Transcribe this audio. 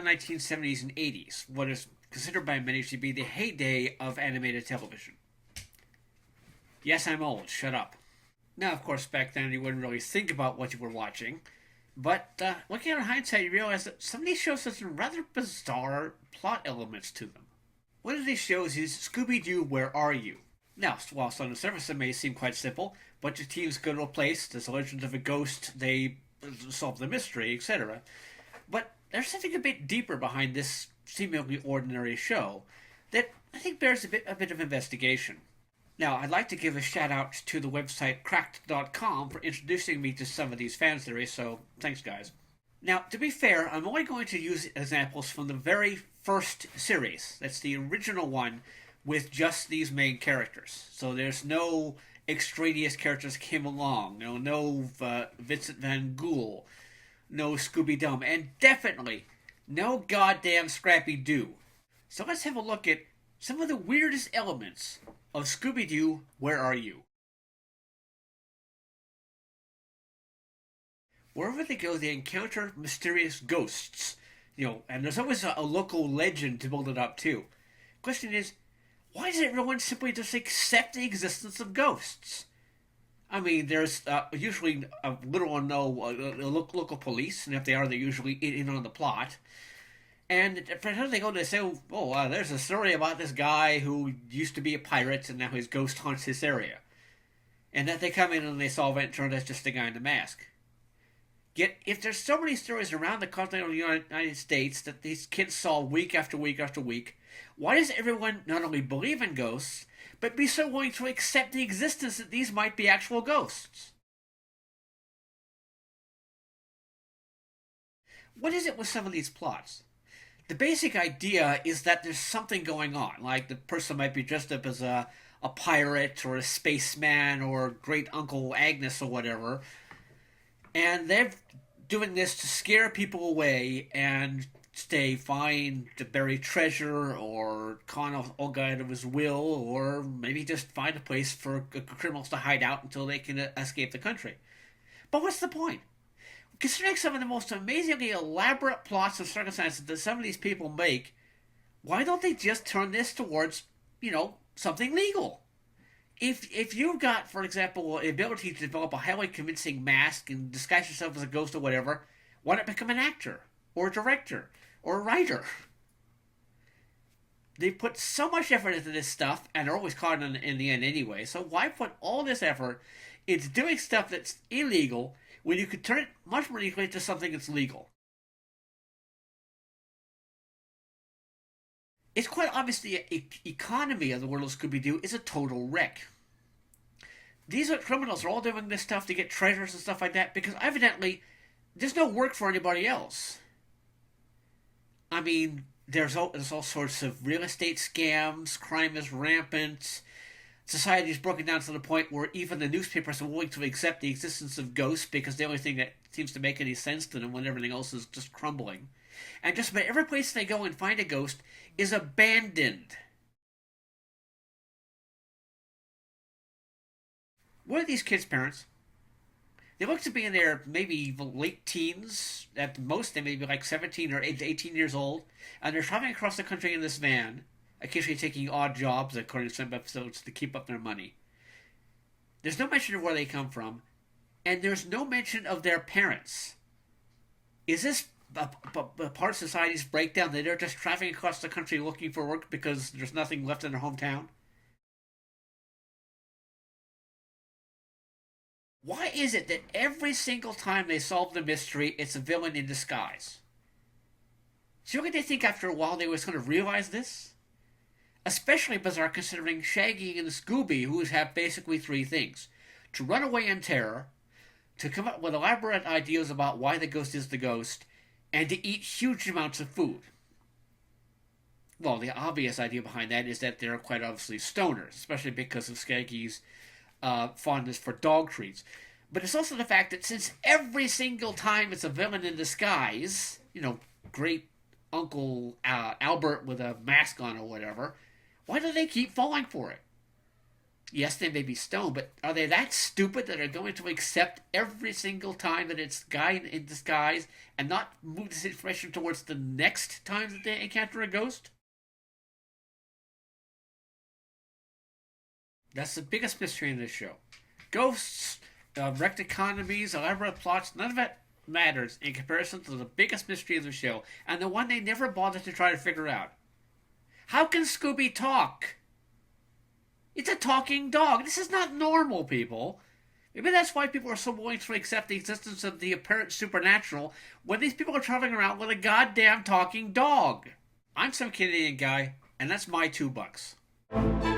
1970s and 80s, what is considered by many to be the heyday of animated television. Yes, I'm old, shut up. Now, of course, back then you wouldn't really think about what you were watching, but looking at in hindsight, you realize that some of these shows have some rather bizarre plot elements to them. One of these shows is Scooby-Doo, Where Are You? Now, whilst on the surface it may seem quite simple, a bunch of teams go to a place, there's a legend of a ghost, they solve the mystery, etc. But there's something a bit deeper behind this seemingly ordinary show that I think bears a bit of investigation. Now, I'd like to give a shout out to the website cracked.com for introducing me to some of these fan theories, so thanks guys. Now, to be fair, I'm only going to use examples from the very first series. That's the original one with just these main characters. So there's no extraneous characters came along, no Vincent Van Ghoul, no Scooby-Dum, and definitely no goddamn Scrappy-Doo. So let's have a look at some of the weirdest elements of Scooby-Doo, Where Are You? Wherever they go, they encounter mysterious ghosts. And there's always a local legend to build it up, too. Question is, why doesn't everyone simply just accept the existence of ghosts? I mean, there's usually a little or no local police, and if they are, they're usually in on the plot. And for time they go, they say, there's a story about this guy who used to be a pirate, and now his ghost haunts this area. And that they come in and they solve it, and turn out it's just a guy in the mask. Yet, if there's so many stories around the continental United States that these kids saw week after week after week, why does everyone not only believe in ghosts, but be so willing to accept the existence that these might be actual ghosts? What is it with some of these plots? The basic idea is that there's something going on, like the person might be dressed up as a pirate or a spaceman or great Uncle Agnes or whatever, and they're doing this to scare people away and find the buried treasure or con a old guy out of his will, or maybe just find a place for criminals to hide out until they can escape the country. But what's the point? Considering some of the most amazingly elaborate plots and circumstances that some of these people make, why don't they just turn this towards, something legal? If you've got, for example, the ability to develop a highly convincing mask and disguise yourself as a ghost or whatever, why not become an actor or a director or a writer? They put so much effort into this stuff, and are always caught in the end anyway, so why put all this effort into doing stuff that's illegal when you could turn it much more easily into something that's legal? It's quite obvious the economy of the world of Scooby-Doo is a total wreck. These criminals are all doing this stuff to get treasures and stuff like that because evidently there's no work for anybody else. I mean, there's all sorts of real estate scams, crime is rampant, society's broken down to the point where even the newspapers are willing to accept the existence of ghosts because the only thing that seems to make any sense to them when everything else is just crumbling. And just about every place they go and find a ghost is abandoned. What are these kids' parents? They look to be in their maybe late teens. At most, they may be like 17 or 18 years old. And they're traveling across the country in this van, occasionally taking odd jobs, according to some episodes, to keep up their money. There's no mention of where they come from. And there's no mention of their parents. Is this a part of society's breakdown that they're just traveling across the country looking for work because there's nothing left in their hometown? Why is it that every single time they solve the mystery, it's a villain in disguise? Do you think they think after a while they was going to realize this? Especially bizarre considering Shaggy and Scooby, who have basically three things: to run away in terror, to come up with elaborate ideas about why the ghost is the ghost, and to eat huge amounts of food. Well, the obvious idea behind that is that they're quite obviously stoners, especially because of Shaggy's fondness for dog treats. But it's also the fact that since every single time it's a villain in disguise, great Uncle Albert with a mask on or whatever, why do they keep falling for it? Yes, they may be stoned, but are they that stupid that they're going to accept every single time that it's guy in disguise and not move this information towards the next time that they encounter a ghost? That's the biggest mystery in this show. Ghosts, wrecked economies, elaborate plots, none of that matters in comparison to the biggest mystery of the show, and the one they never bothered to try to figure out. How can Scooby talk? It's a talking dog. This is not normal, people. Maybe that's why people are so willing to accept the existence of the apparent supernatural when these people are traveling around with a goddamn talking dog. I'm some Canadian guy, and that's my $2.